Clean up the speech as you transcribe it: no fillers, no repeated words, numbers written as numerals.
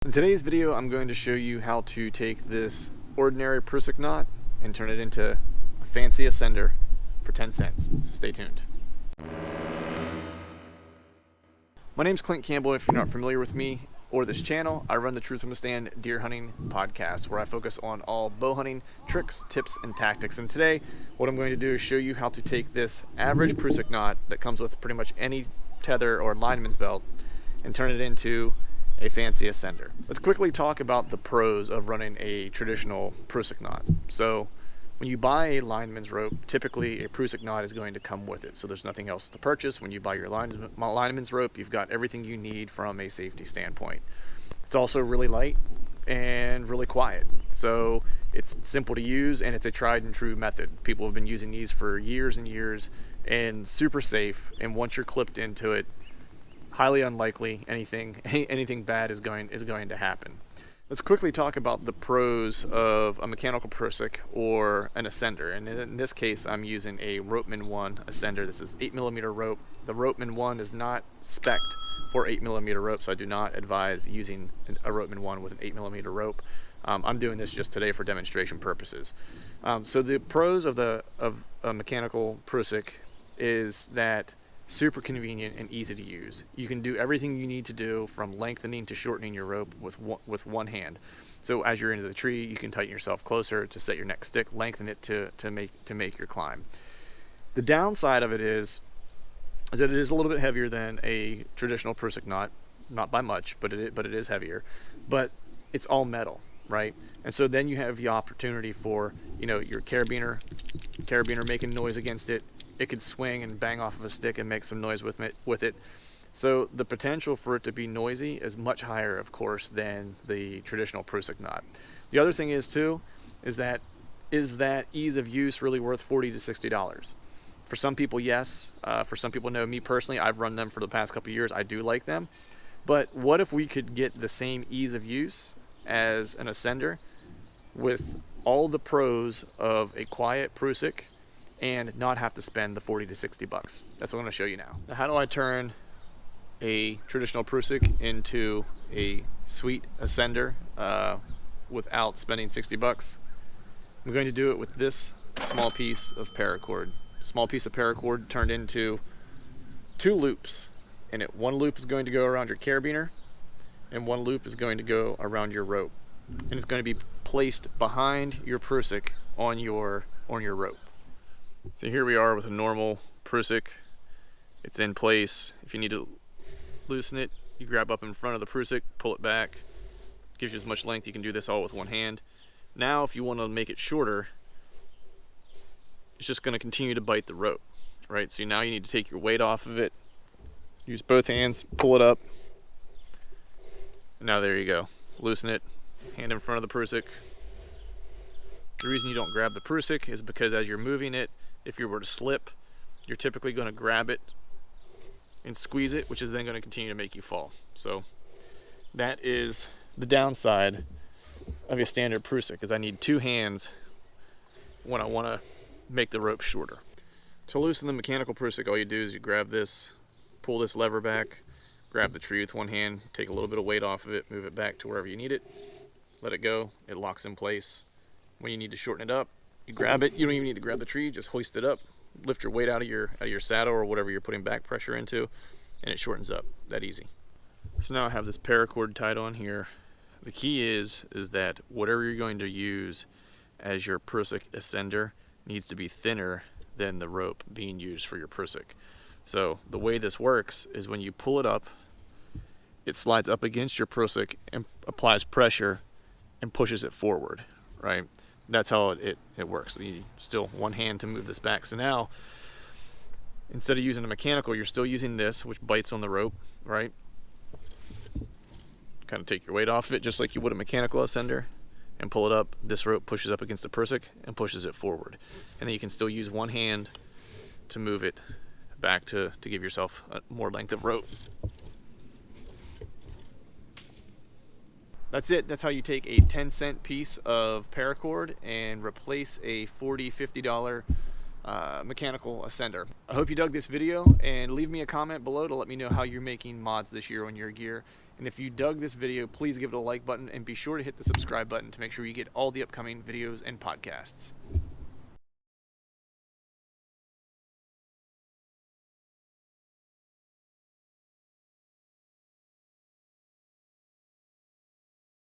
In today's video, I'm going to show you how to take this ordinary Prusik knot and turn it into a fancy ascender for 10 cents. So stay tuned. My name's Clint Campbell. If you're not familiar with me or this channel, I run the Truth from the Stand Deer Hunting Podcast, where I focus on all bow hunting tricks, tips, and tactics. And today, what I'm going to do is show you how to take this average Prusik knot that comes with pretty much any tether or lineman's belt and turn it into a fancy ascender. Let's quickly talk about the pros of running a traditional Prusik knot. So when you buy a lineman's rope, typically a Prusik knot is going to come with it. So there's nothing else to purchase. When you buy your lineman's rope, you've got everything you need from a safety standpoint. It's also really light and really quiet. So it's simple to use, and it's a tried and true method. People have been using these for years and years, and super safe. And once you're clipped into it, highly unlikely anything bad is going to happen. Let's quickly talk about the pros of a mechanical Prusik or an ascender. And in this case, I'm using a Ropeman 1 ascender. This is 8mm rope. The Ropeman 1 is not spec'd for 8mm rope, so I do not advise using a Ropeman 1 with an 8mm rope. I'm doing this just today for demonstration purposes. So the pros of a mechanical Prusik is that super convenient and easy to use. You can do everything you need to do, from lengthening to shortening your rope with one hand. So as you're into the tree, you can tighten yourself closer to set your next stick, lengthen it to make your climb. The downside of it is that it is a little bit heavier than a traditional Prusik knot, not by much, but it is heavier. But it's all metal, right? And so then you have the opportunity for, your carabiner making noise against it. It could swing and bang off of a stick and make some noise with it. So the potential for it to be noisy is much higher, of course, than the traditional Prusik knot. The other thing is that ease of use really worth $40 to $60? For some people, yes. For some people, no. Me personally, I've run them for the past couple of years. I do like them. But what if we could get the same ease of use as an ascender with all the pros of a quiet Prusik and not have to spend the $40 to $60? That's what I'm going to show you now. Now, how do I turn a traditional Prusik into a sweet ascender without spending $60? I'm going to do it with this small piece of paracord. Small piece of paracord turned into 2 loops. And one loop is going to go around your carabiner, and one loop is going to go around your rope. And it's going to be placed behind your Prusik on your rope. So here we are with a normal Prusik. It's in place. If you need to loosen it, you grab up in front of the Prusik, pull it back. Gives you as much length. You can do this all with one hand. Now if you want to make it shorter, it's just going to continue to bite the rope, right? So now you need to take your weight off of it. Use both hands, pull it up. And now there you go. Loosen it, hand in front of the Prusik. The reason you don't grab the Prusik is because as you're moving it, if you were to slip, you're typically going to grab it and squeeze it, which is then going to continue to make you fall. So that is the downside of a standard Prusik, is I need 2 hands when I want to make the rope shorter. To loosen the mechanical Prusik, all you do is you grab this, pull this lever back, grab the tree with one hand, take a little bit of weight off of it, move it back to wherever you need it, let it go, it locks in place. When you need to shorten it up, you grab it. You don't even need to grab the tree, just hoist it up, lift your weight out of your saddle or whatever you're putting back pressure into, and it shortens up. That easy. So now I have this paracord tied on here. The key is that whatever you're going to use as your Prusik ascender needs to be thinner than the rope being used for your Prusik. So the way this works is when you pull it up, it slides up against your Prusik and applies pressure and pushes it forward, right? That's how it works. You still one hand to move this back. So now, instead of using a mechanical, you're still using this, which bites on the rope, right? Kind of take your weight off of it just like you would a mechanical ascender and pull it up. This rope pushes up against the Prusik and pushes it forward. And then you can still use one hand to move it back to give yourself more length of rope. That's it. That's how you take a 10-cent piece of paracord and replace a $40, $50 mechanical ascender. I hope you dug this video, and leave me a comment below to let me know how you're making mods this year on your gear. And if you dug this video, please give it a like button and be sure to hit the subscribe button to make sure you get all the upcoming videos and podcasts.